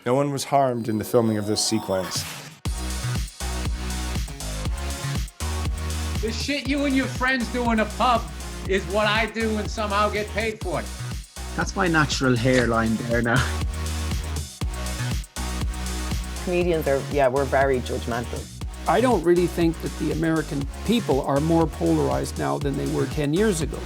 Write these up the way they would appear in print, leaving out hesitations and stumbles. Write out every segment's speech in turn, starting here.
No one was harmed in the filming of this sequence. The shit you and your friends do in a pub is what I do and somehow get paid for it. That's my natural hairline there now. Comedians we're very judgmental. I don't really think that the American people are more polarized now than they were 10 years ago.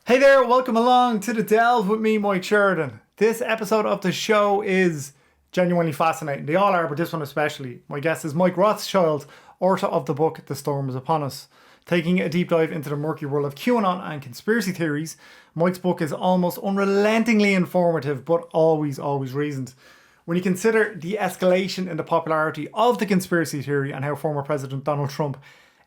Hey there, welcome along to The Delve with me, Mike Sheridan. This episode of the show is genuinely fascinating. They all are, but this one especially. My guest is Mike Rothschild, author of the book The Storm is Upon Us. Taking a deep dive into the murky world of QAnon and conspiracy theories, Mike's book is almost unrelentingly informative, but always reasoned. When you consider the escalation in the popularity of the conspiracy theory and how former President Donald Trump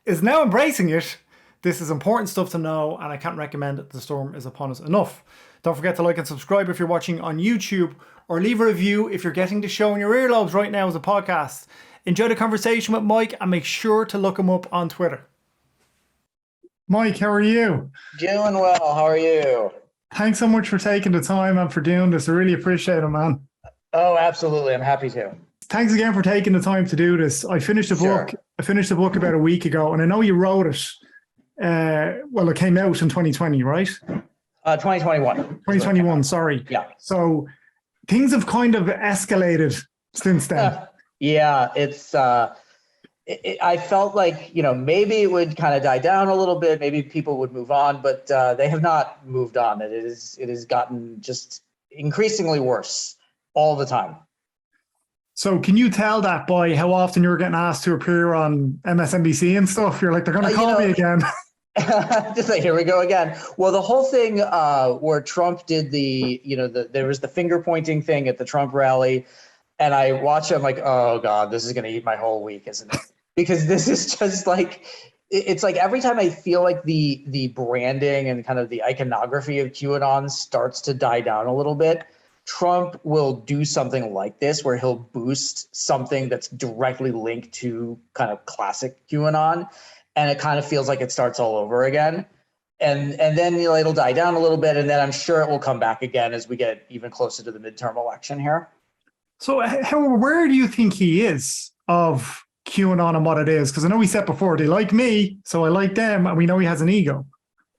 is now embracing it, this is important stuff to know, and I can't recommend The Storm is Upon Us enough. Don't forget to like and subscribe if you're watching on YouTube, or leave a review if you're getting the show in your earlobes right now as a podcast. Enjoy the conversation with Mike and make sure to look him up on Twitter. Mike, how are you? Doing well. How are you? Thanks so much for taking the time and for doing this. I really appreciate it, man. Oh, absolutely. I'm happy to. Thanks again for taking the time to do this. I finished the book. I finished the book about a week ago, and I know you wrote it. It came out in 2020, right? 2021. 2021, sorry. Yeah. So things have kind of escalated since then. It's I felt like, maybe it would kind of die down a little bit, maybe people would move on, but they have not moved on. It has gotten just increasingly worse all the time. So can you tell that by how often you're getting asked to appear on MSNBC and stuff? You're like, they're going to call me again. Just like, here we go again. Well, the whole thing where Trump did there was the finger pointing thing at the Trump rally, and I watch it, I'm like, oh God, this is going to eat my whole week, isn't it? Because this is just like, it's like every time I feel like the branding and kind of the iconography of QAnon starts to die down a little bit, Trump will do something like this where he'll boost something that's directly linked to kind of classic QAnon. And it kind of feels like it starts all over again. And then it'll die down a little bit. And then I'm sure it will come back again as we get even closer to the midterm election here. So how aware do you think he is of QAnon and what it is? Because I know he said before, they like me, so I like them. And we know he has an ego.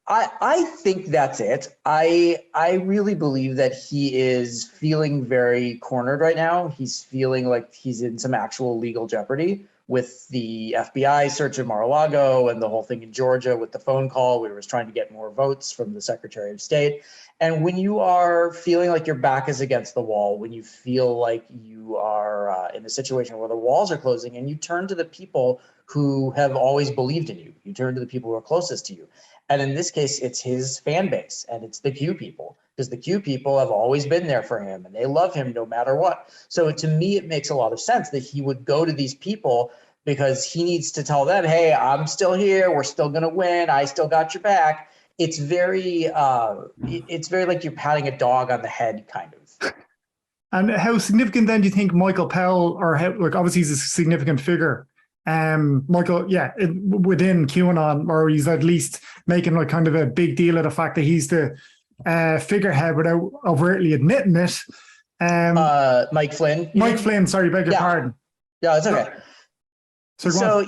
I think that's it. I really believe that he is feeling very cornered right now. He's feeling like he's in some actual legal jeopardy with the FBI search in Mar-a-Lago and the whole thing in Georgia with the phone call. We were trying to get more votes from the Secretary of State. And when you are feeling like your back is against the wall, when you feel like you are in a situation where the walls are closing, and you turn to the people who have always believed in you, you turn to the people who are closest to you. And in this case, it's his fan base, and it's the Q people, because the Q people have always been there for him and they love him no matter what. So to me, it makes a lot of sense that he would go to these people because he needs to tell them, hey, I'm still here. We're still going to win. I still got your back. It's very like you're patting a dog on the head, kind of. And how significant then do you think Michael Pell, or how, like, obviously he's a significant figure, Michael, within QAnon, or he's at least making like kind of a big deal of the fact that he's the figurehead without overtly admitting it. Mike Flynn. Mike Flynn, sorry, beg your pardon. Yeah, it's okay. So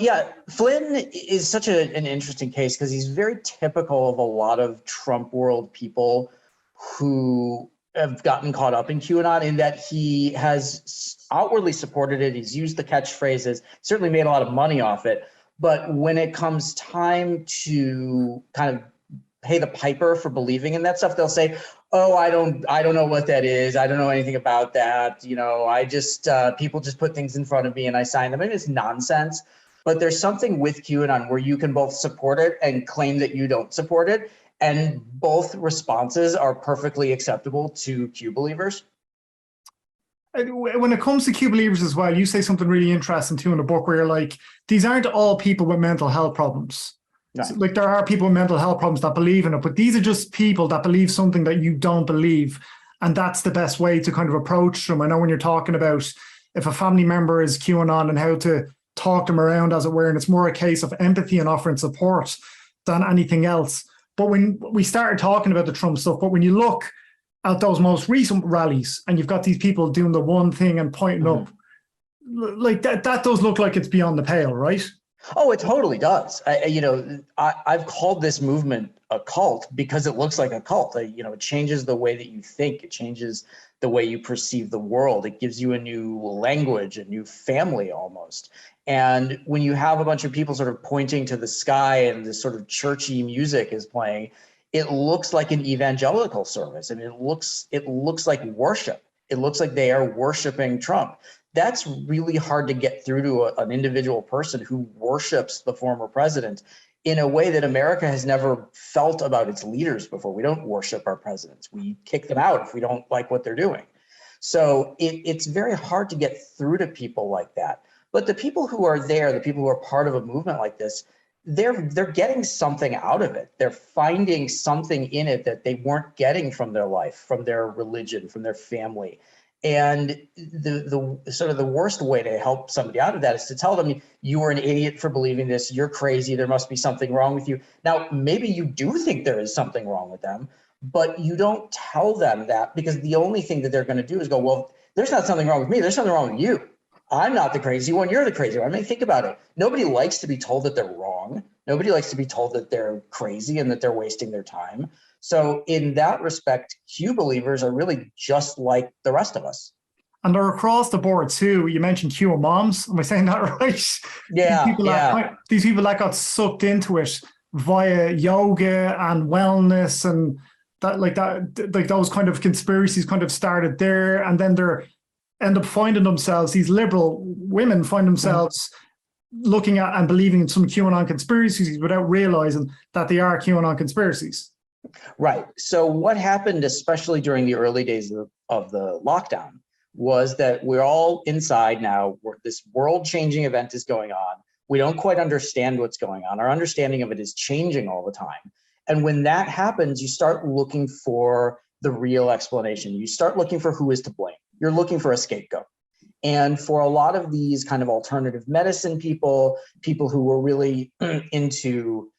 Flynn is such an interesting case because he's very typical of a lot of Trump world people who have gotten caught up in QAnon, in that he has outwardly supported it. He's used the catchphrases, certainly made a lot of money off it. But when it comes time to kind of pay the piper for believing in that stuff, they'll say, oh, I don't know what that is. I don't know anything about that. I just, people just put things in front of me and I sign them. I mean, it's nonsense. But there's something with QAnon where you can both support it and claim that you don't support it. And both responses are perfectly acceptable to Q believers. When it comes to Q believers as well, you say something really interesting too in the book where you're like, these aren't all people with mental health problems. Right. So, like, there are people with mental health problems that believe in it, but these are just people that believe something that you don't believe. And that's the best way to kind of approach them. I know when you're talking about if a family member is QAnon and how to talk them around, as it were, and it's more a case of empathy and offering support than anything else. But when we started talking about the Trump stuff, but when you look at those most recent rallies and you've got these people doing the one thing and pointing up, like that does look like it's beyond the pale, right? Oh, it totally does. I've called this movement a cult because it looks like a cult. It changes the way that you think. It changes the way you perceive the world. It gives you a new language, a new family almost. And when you have a bunch of people sort of pointing to the sky and this sort of churchy music is playing, it looks like an evangelical service. I mean, it looks like worship. It looks like they are worshiping Trump. That's really hard to get through to an individual person who worships the former president in a way that America has never felt about its leaders before. We don't worship our presidents. We kick them out if we don't like what they're doing. So it's very hard to get through to people like that. But the people who are there, the people who are part of a movement like this, they're getting something out of it. They're finding something in it that they weren't getting from their life, from their religion, from their family. And the sort of the worst way to help somebody out of that is to tell them, you are an idiot for believing this. You're crazy. There must be something wrong with you. Now, maybe you do think there is something wrong with them, but you don't tell them that, because the only thing that they're going to do is go, well, there's not something wrong with me. There's something wrong with you. I'm not the crazy one. You're the crazy one. I mean, think about it. Nobody likes to be told that they're wrong. Nobody likes to be told that they're crazy and that they're wasting their time. So in that respect, Q believers are really just like the rest of us. And they're across the board too. You mentioned QAMoms. Am I saying that right? Yeah, these people that got sucked into it via yoga and wellness and like those kind of conspiracies kind of started there, and then they're end up finding themselves, these liberal women find themselves looking at and believing in some QAnon conspiracies without realizing that they are QAnon conspiracies. Right. So what happened, especially during the early days of the lockdown, was that we're all inside now. This world-changing event is going on. We don't quite understand what's going on. Our understanding of it is changing all the time. And when that happens, you start looking for the real explanation. You start looking for who is to blame. You're looking for a scapegoat. And for a lot of these kind of alternative medicine people who were really into,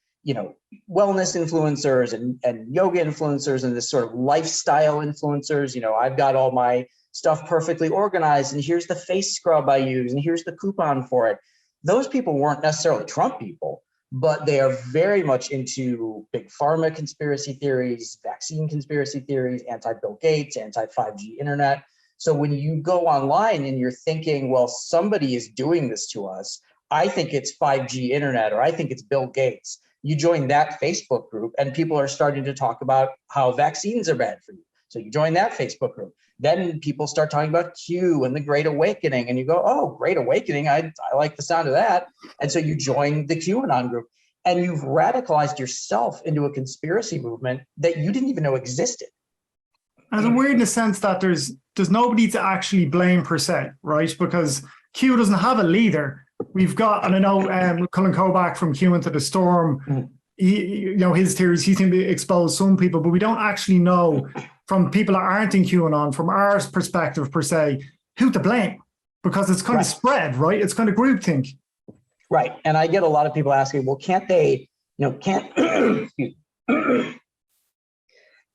wellness influencers and yoga influencers and this sort of lifestyle influencers, I've got all my stuff perfectly organized and here's the face scrub I use and here's the coupon for it. Those people weren't necessarily Trump people, but they are very much into big pharma conspiracy theories, vaccine conspiracy theories, anti-Bill Gates, anti-5G internet. So when you go online and you're thinking, well, somebody is doing this to us, I think it's 5G internet, or I think it's Bill Gates. You join that Facebook group and people are starting to talk about how vaccines are bad for you. So you join that Facebook group. Then people start talking about Q and the Great Awakening, and you go, oh, Great Awakening, I like the sound of that. And so you join the QAnon group, and you've radicalized yourself into a conspiracy movement that you didn't even know existed. There's a weird in the sense that there's nobody to actually blame per se, right? Because Q doesn't have a leader. We've got, and I know Cullen Kobach from Q Into the Storm, his theories, he seemed to expose some people, but we don't actually know from people that aren't in QAnon, from our perspective per se, who to blame, because it's kind of spread, right? It's kind of groupthink. Right. And I get a lot of people asking, well, can't they, can't the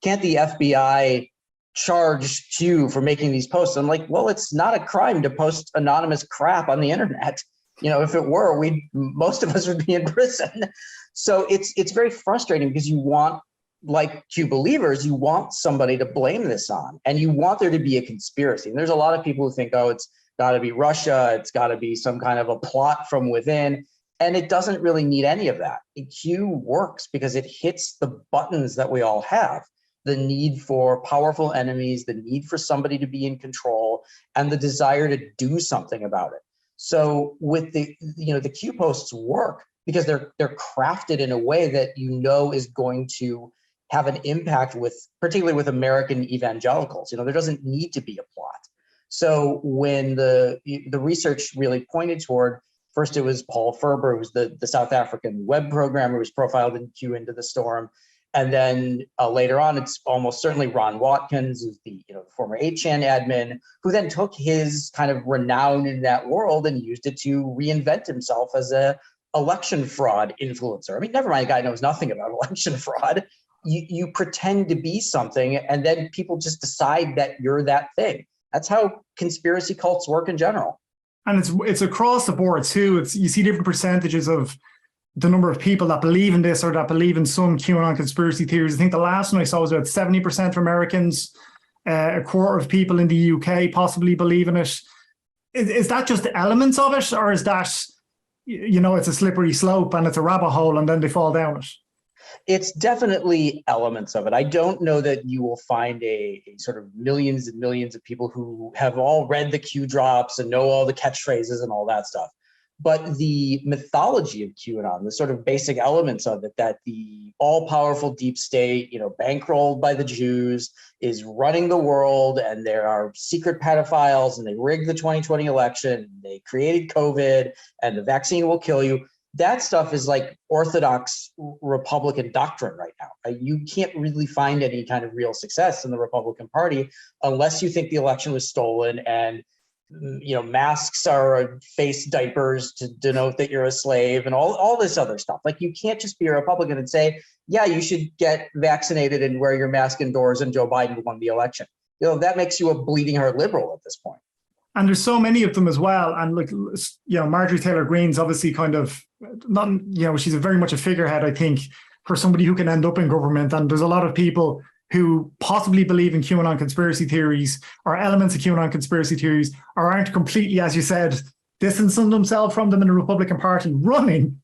FBI charge Q for making these posts? I'm like, well, it's not a crime to post anonymous crap on the internet. If it were, most of us would be in prison. So it's very frustrating because you want, like Q believers, you want somebody to blame this on, and you want there to be a conspiracy. And there's a lot of people who think, oh, it's got to be Russia, it's got to be some kind of a plot from within. And it doesn't really need any of that. Q works because it hits the buttons that we all have. The need for powerful enemies, the need for somebody to be in control, and the desire to do something about it. So with the Q posts work because they're crafted in a way that is going to have an impact particularly with American evangelicals. There doesn't need to be a plot. So when the research really pointed toward, first it was Paul Ferber, who was the South African web programmer who was profiled in Q Into the Storm. And then later on, it's almost certainly Ron Watkins, who's the former 8chan admin, who then took his kind of renown in that world and used it to reinvent himself as a election fraud influencer. I mean, never mind, a guy knows nothing about election fraud. You pretend to be something, and then people just decide that you're that thing. That's how conspiracy cults work in general. And it's across the board too. You see different percentages of the number of people that believe in this or that believe in some QAnon conspiracy theories. I think the last one I saw was about 70% for Americans, a quarter of people in the UK possibly believe in it. Is that just elements of it, or is that, it's a slippery slope and it's a rabbit hole and then they fall down it? It's definitely elements of it. I don't know that you will find a sort of millions and millions of people who have all read the Q drops and know all the catchphrases and all that stuff. But the mythology of QAnon, the sort of basic elements of it, that the all-powerful deep state, bankrolled by the Jews, is running the world, and there are secret pedophiles, and they rigged the 2020 election, they created COVID, and the vaccine will kill you. That stuff is like orthodox Republican doctrine right now. You can't really find any kind of real success in the Republican Party unless you think the election was stolen and masks are face diapers to denote that you're a slave and all this other stuff. Like, you can't just be a Republican and say, yeah, you should get vaccinated and wear your mask indoors and Joe Biden won the election. That makes you a bleeding heart liberal at this point. And there's so many of them as well. And Marjorie Taylor Greene's obviously kind of not, she's very much a figurehead, I think, for somebody who can end up in government. And there's a lot of people who possibly believe in QAnon conspiracy theories or elements of QAnon conspiracy theories, or aren't completely, as you said, distancing themselves from them in the Republican Party, running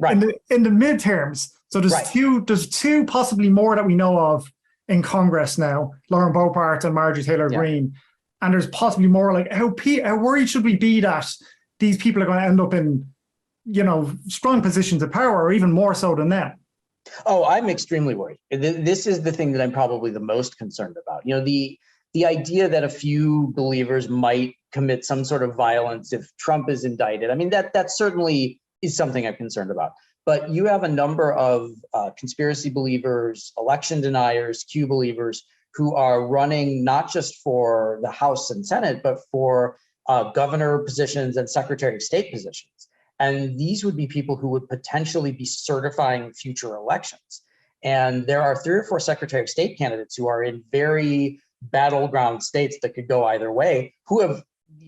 in the midterms. So there's two, possibly more that we know of in Congress now, Lauren Boebert and Marjorie Taylor Greene. And there's possibly more. Like, how worried should we be that these people are going to end up in, strong positions of power, or even more so than them? Oh, I'm extremely worried. This is the thing that I'm probably the most concerned about. The idea that a few believers might commit some sort of violence if Trump is indicted. I mean, that certainly is something I'm concerned about. But you have a number of conspiracy believers, election deniers, Q believers who are running not just for the House and Senate, but for governor positions and Secretary of State positions. And these would be people who would potentially be certifying future elections. And there are 3 or 4 Secretary of State candidates who are in very battleground states that could go either way, who have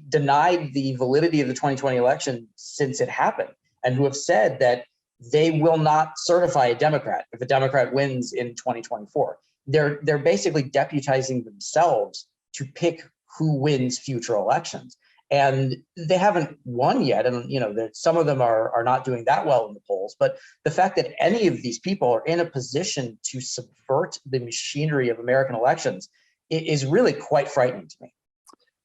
denied the validity of the 2020 election since it happened, and who have said that they will not certify a Democrat if a Democrat wins in 2024. They're basically deputizing themselves to pick who wins future elections. And they haven't won yet. And, some of them are not doing that well in the polls. But the fact that any of these people are in a position to subvert the machinery of American elections is really quite frightening to me.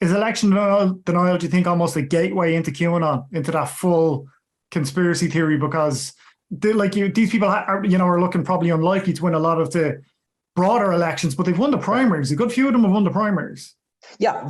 Is election denial, do you think, almost a gateway into QAnon, into that full conspiracy theory? Because these people are looking probably unlikely to win a lot of the broader elections, but they've won the primaries. A good few of them have won the primaries. Yeah,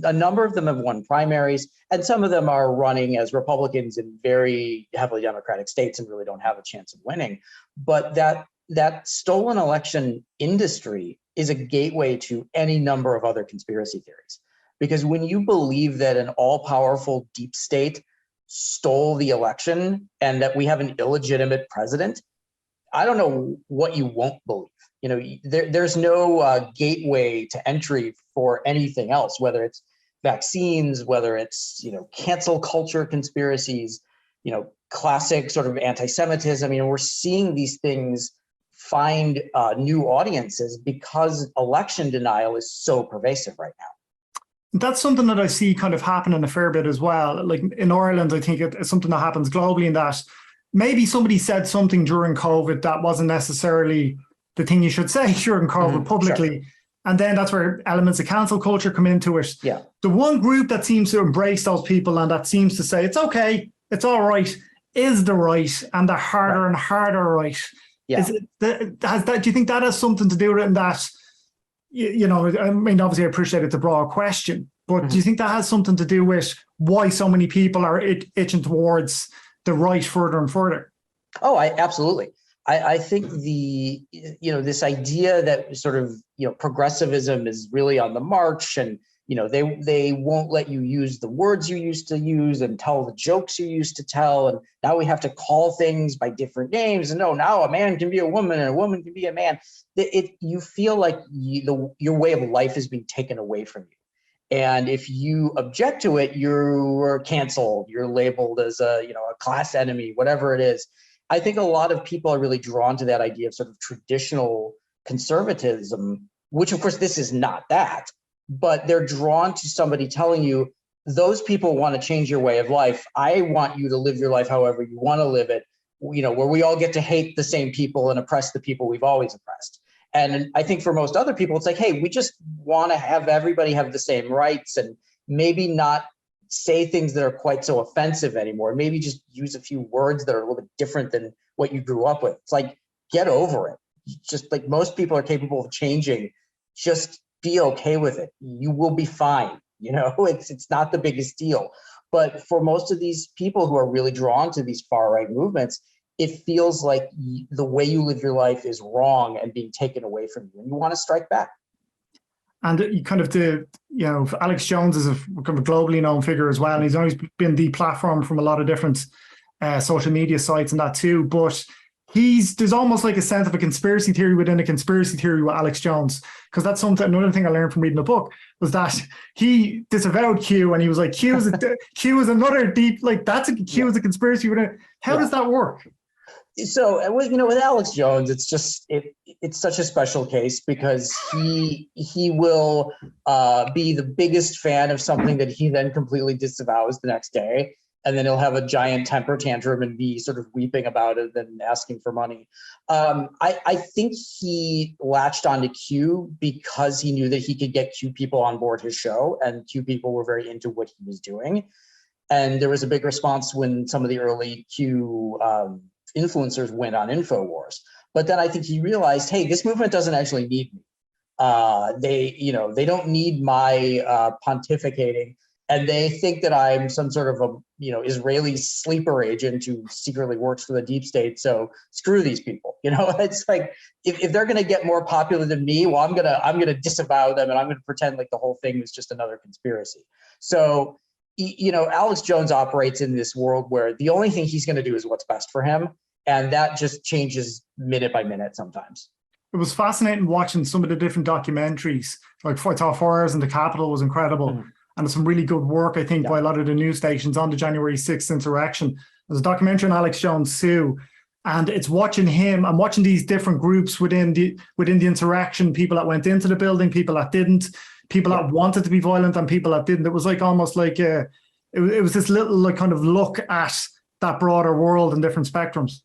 a number of them have won primaries, and some of them are running as Republicans in very heavily Democratic states and really don't have a chance of winning. But that stolen election industry is a gateway to any number of other conspiracy theories. Because when you believe that an all-powerful deep state stole the election and that we have an illegitimate president, I don't know what you won't believe. There's no gateway to entry for anything else, whether it's vaccines, whether it's, cancel culture conspiracies, classic sort of anti-Semitism. I mean, we're seeing these things find new audiences because election denial is so pervasive right now. That's something that I see kind of happening a fair bit as well. Like in Ireland, I think it's something that happens globally, in that maybe somebody said something during COVID that wasn't necessarily the thing you should say during COVID publicly. Sure. And then that's where elements of cancel culture come into it. Yeah. The one group that seems to embrace those people and that seems to say, it's okay, it's all right, is the right, and the harder and harder right. Yeah. Do you think that has something to do with it, in that, I mean, obviously I appreciate it's a broad question, but do you think that has something to do with why so many people are itching towards the right further and further? Oh, absolutely. I think this idea that sort of, progressivism is really on the march, and, they won't let you use the words you used to use and tell the jokes you used to tell. And now we have to call things by different names. And no, now a man can be a woman and a woman can be a man. You feel like your way of life is being taken away from you. And if you object to it, you're canceled. You're labeled as a class enemy, whatever it is. I think a lot of people are really drawn to that idea of sort of traditional conservatism, which of course this is not that, but they're drawn to somebody telling you, those people want to change your way of life. I want you to live your life however you want to live it, where we all get to hate the same people and oppress the people we've always oppressed. And I think for most other people, it's like, hey, we just want to have everybody have the same rights and maybe not say things that are quite so offensive anymore. Maybe just use a few words that are a little bit different than what you grew up with. It's like, get over it. Just like most people are capable of changing, just be okay with it. You will be fine. It's not the biggest deal. But for most of these people who are really drawn to these far right movements, it feels like the way you live your life is wrong and being taken away from you, and you want to strike back. And you kind of Alex Jones is a kind of globally known figure as well. And he's always been deplatformed from a lot of different social media sites and that too. But there's almost like a sense of a conspiracy theory within a conspiracy theory with Alex Jones, because that's another thing I learned from reading the book was that he disavowed Q, and he was like, Q is another deep, like Q is a conspiracy within it. How does that work? So, with Alex Jones, it's just it's such a special case because he will be the biggest fan of something that he then completely disavows the next day, and then he'll have a giant temper tantrum and be sort of weeping about it and asking for money. I think he latched onto Q because he knew that he could get Q people on board his show, and Q people were very into what he was doing. And there was a big response when some of the early Q influencers went on InfoWars. But then I think he realized, hey, this movement doesn't actually need me. They don't need my pontificating, and they think that I'm some sort of a Israeli sleeper agent who secretly works for the deep state. So screw these people. It's like if they're going to get more popular than me, well, I'm gonna disavow them, and I'm gonna pretend like the whole thing was just another conspiracy. So Alex Jones operates in this world where the only thing he's going to do is what's best for him. And that just changes minute by minute sometimes. It was fascinating watching some of the different documentaries. Like I thought 4 Hours in the Capitol was incredible. Mm-hmm. And some really good work, I think, by a lot of the news stations on the January 6th insurrection. There's a documentary on Alex Jones too. And it's watching him and watching these different groups within the insurrection, people that went into the building, people that didn't, people that wanted to be violent and people that didn't. It was like almost like it was this little kind of look at that broader world and different spectrums.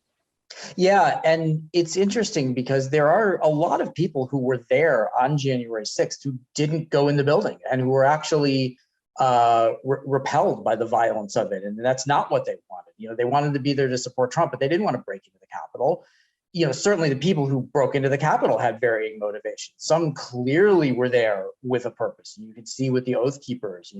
Yeah, and it's interesting because there are a lot of people who were there on January 6th who didn't go in the building and who were actually repelled by the violence of it. And that's not what they wanted. They wanted to be there to support Trump, but they didn't want to break into the Capitol. Certainly the people who broke into the Capitol had varying motivations. Some clearly were there with a purpose. You could see with the Oath Keepers,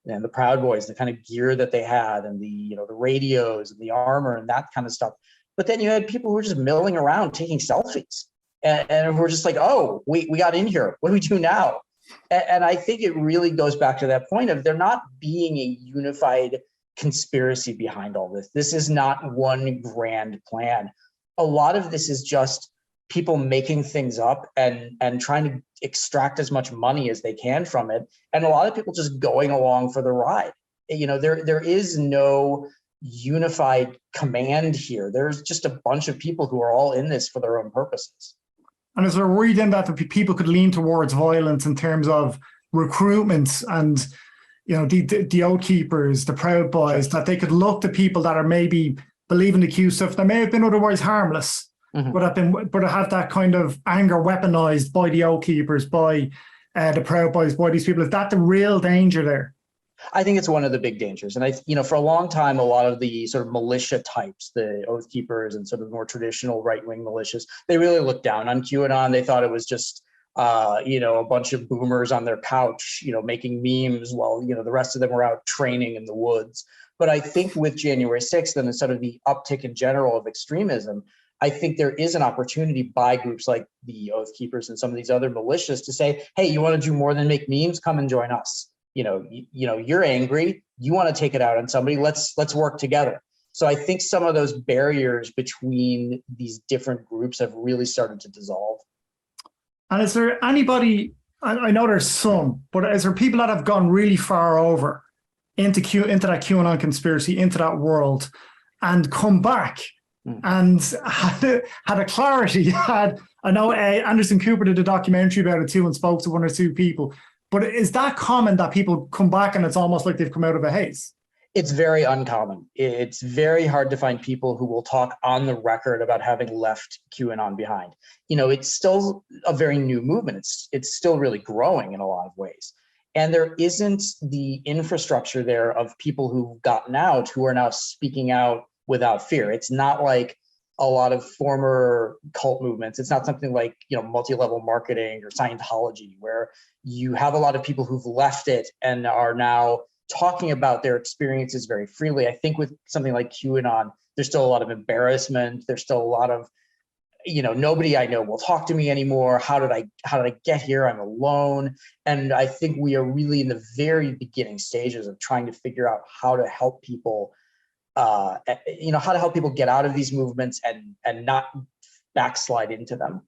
the Proud Boys, the kind of gear that they had, and the radios and the armor and that kind of stuff. But then you had people who were just milling around taking selfies, and we're just like, oh, we got in here. What do we do now? And I think it really goes back to that point of there not being a unified conspiracy behind all this. This is not one grand plan. A lot of this is just people making things up and trying to extract as much money as they can from it. And a lot of people just going along for the ride. There is no unified command here. There's just a bunch of people who are all in this for their own purposes. And is there worry then that the people could lean towards violence in terms of recruitment and the Oath Keepers, the Proud Boys, that they could look to people that are maybe believing the Q stuff that may have been otherwise harmless, but have that kind of anger weaponized by the Oath Keepers, by the Proud Boys, by these people? Is that the real danger there? I think it's one of the big dangers. And for a long time, a lot of the sort of militia types, the Oath Keepers and sort of more traditional right-wing militias, they really looked down on QAnon. They thought it was just, a bunch of boomers on their couch, making memes while, the rest of them were out training in the woods. But I think with January 6th and sort of the uptick in general of extremism, I think there is an opportunity by groups like the Oath Keepers and some of these other militias to say, hey, you want to do more than make memes? Come and join us. You're angry. You want to take it out on somebody. Let's work together. So I think some of those barriers between these different groups have really started to dissolve. And is there anybody, I know there's some, but is there people that have gone really far over into that QAnon conspiracy, into that world, and come back and had a clarity? I know Anderson Cooper did a documentary about it too and spoke to one or two people. But is that common that people come back and it's almost like they've come out of a haze? It's very uncommon. It's very hard to find people who will talk on the record about having left QAnon behind. It's still a very new movement. It's still really growing in a lot of ways. And there isn't the infrastructure there of people who've gotten out who are now speaking out without fear. It's not like a lot of former cult movements. It's not something like, multi-level marketing or Scientology, where you have a lot of people who've left it and are now talking about their experiences very freely. I think with something like QAnon, there's still a lot of embarrassment. There's still a lot of, nobody I know will talk to me anymore. How did I get here? I'm alone. And I think we are really in the very beginning stages of trying to figure out how to help people, how to help people get out of these movements and not backslide into them.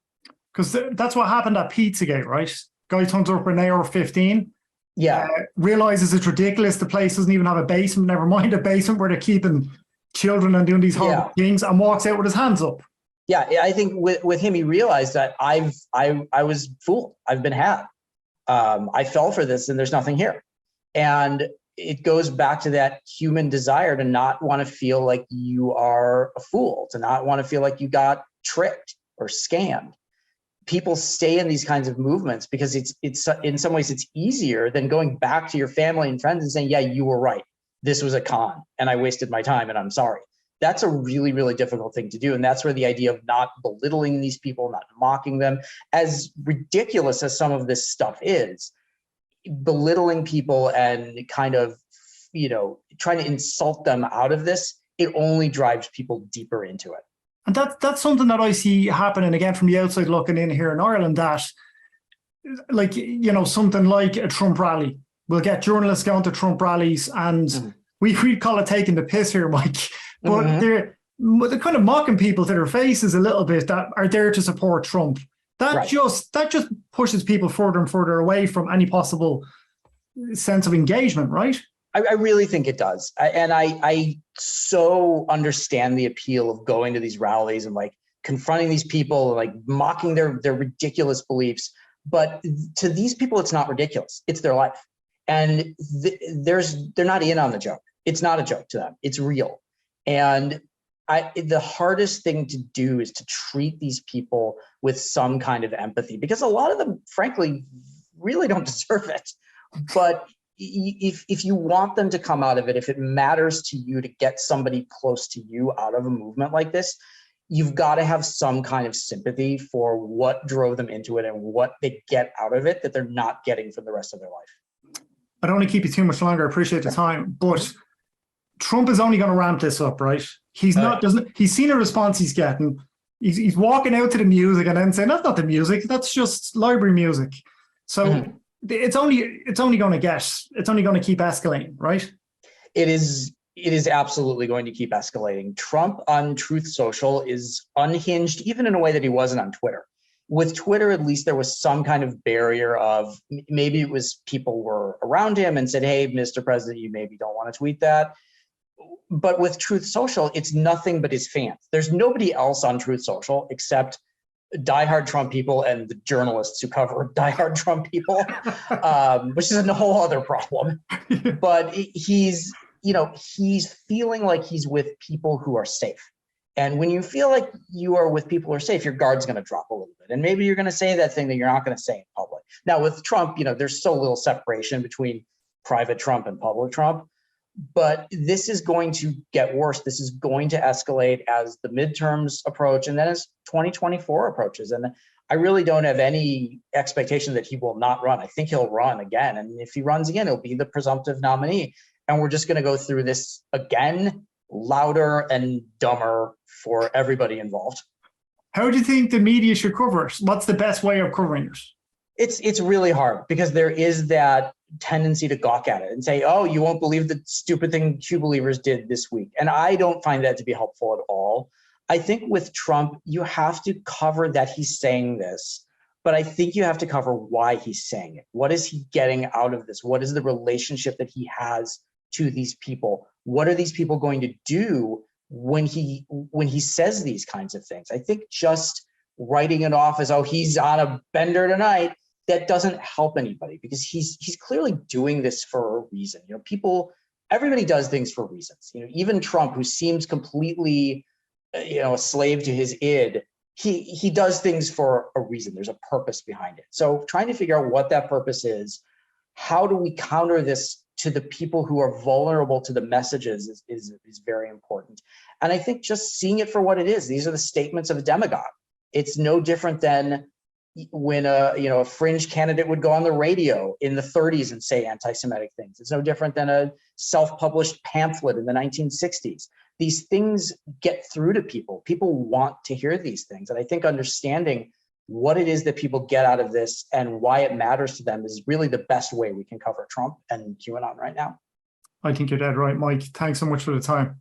Because that's what happened at Pizzagate, right? Guy turns up an hour 15. Yeah. Realizes it's ridiculous. The place doesn't even have a basement, never mind a basement where they're keeping children and doing these horrible things, and walks out with his hands up. Yeah, I think with him, he realized that I was fooled. I've been had. I fell for this and there's nothing here. And it goes back to that human desire to not want to feel like you are a fool, to not want to feel like you got tricked or scammed. People stay in these kinds of movements because it's in some ways it's easier than going back to your family and friends and saying, yeah, you were right. This was a con and I wasted my time and I'm sorry. That's a really, really difficult thing to do. And that's where the idea of not belittling these people, not mocking them, as ridiculous as some of this stuff is, belittling people and kind of, trying to insult them out of this, it only drives people deeper into it. And that's something that I see happening again from the outside looking in here in Ireland, that something like a Trump rally. We'll get journalists going to Trump rallies and we'd call it taking the piss here, Mike. But they're kind of mocking people to their faces a little bit that are there to support Trump. That just pushes people further and further away from any possible sense of engagement, right? I really think it does. I so understand the appeal of going to these rallies and confronting these people, mocking their ridiculous beliefs. But to these people, it's not ridiculous. It's their life. And they're not in on the joke. It's not a joke to them. It's real. And the hardest thing to do is to treat these people with some kind of empathy, because a lot of them, frankly, really don't deserve it. But if you want them to come out of it, if it matters to you to get somebody close to you out of a movement like this, you've got to have some kind of sympathy for what drove them into it and what they get out of it that they're not getting for the rest of their life. I don't want to keep you too much longer. I appreciate the time, but Trump is only going to ramp this up, right? He's seen a response he's getting. He's walking out to the music and then saying, that's not the music, that's just library music. So it's only going to keep escalating, right? It is absolutely going to keep escalating. Trump on Truth Social is unhinged, even in a way that he wasn't on Twitter. With Twitter, at least there was some kind of barrier of, maybe it was people were around him and said, hey, Mr. President, you maybe don't want to tweet that. But with Truth Social, it's nothing but his fans. There's nobody else on Truth Social except diehard Trump people and the journalists who cover diehard Trump people, which is a whole other problem. But he's feeling like he's with people who are safe. And when you feel like you are with people who are safe, your guard's going to drop a little bit. And maybe you're going to say that thing that you're not going to say in public. Now with Trump, there's so little separation between private Trump and public Trump. But this is going to get worse. This is going to escalate as the midterms approach and then as 2024 approaches. And I really don't have any expectation that he will not run. I think he'll run again. And if he runs again, he'll be the presumptive nominee. And we're just going to go through this again, louder and dumber for everybody involved. How do you think the media should cover it? What's the best way of covering it? It's really hard because there is that tendency to gawk at it and say, oh, you won't believe the stupid thing Q believers did this week. And I don't find that to be helpful at all. I think with Trump, you have to cover that he's saying this, but I think you have to cover why he's saying it. What is he getting out of this? What is the relationship that he has to these people? What are these people going to do when he says these kinds of things? I think just writing it off as, oh, he's on a bender tonight, that doesn't help anybody because he's clearly doing this for a reason. You know, everybody does things for reasons. You know, even Trump, who seems completely, a slave to his id, he does things for a reason. There's a purpose behind it. So trying to figure out what that purpose is, how do we counter this to the people who are vulnerable to the messages is very important. And I think just seeing it for what it is, these are the statements of a demagogue. It's no different than when a fringe candidate would go on the radio in the 30s and say anti-Semitic things. It's no different than a self-published pamphlet in the 1960s. These things get through to people. People want to hear these things. And I think understanding what it is that people get out of this and why it matters to them is really the best way we can cover Trump and QAnon right now. I think you're dead right, Mike. Thanks so much for the time.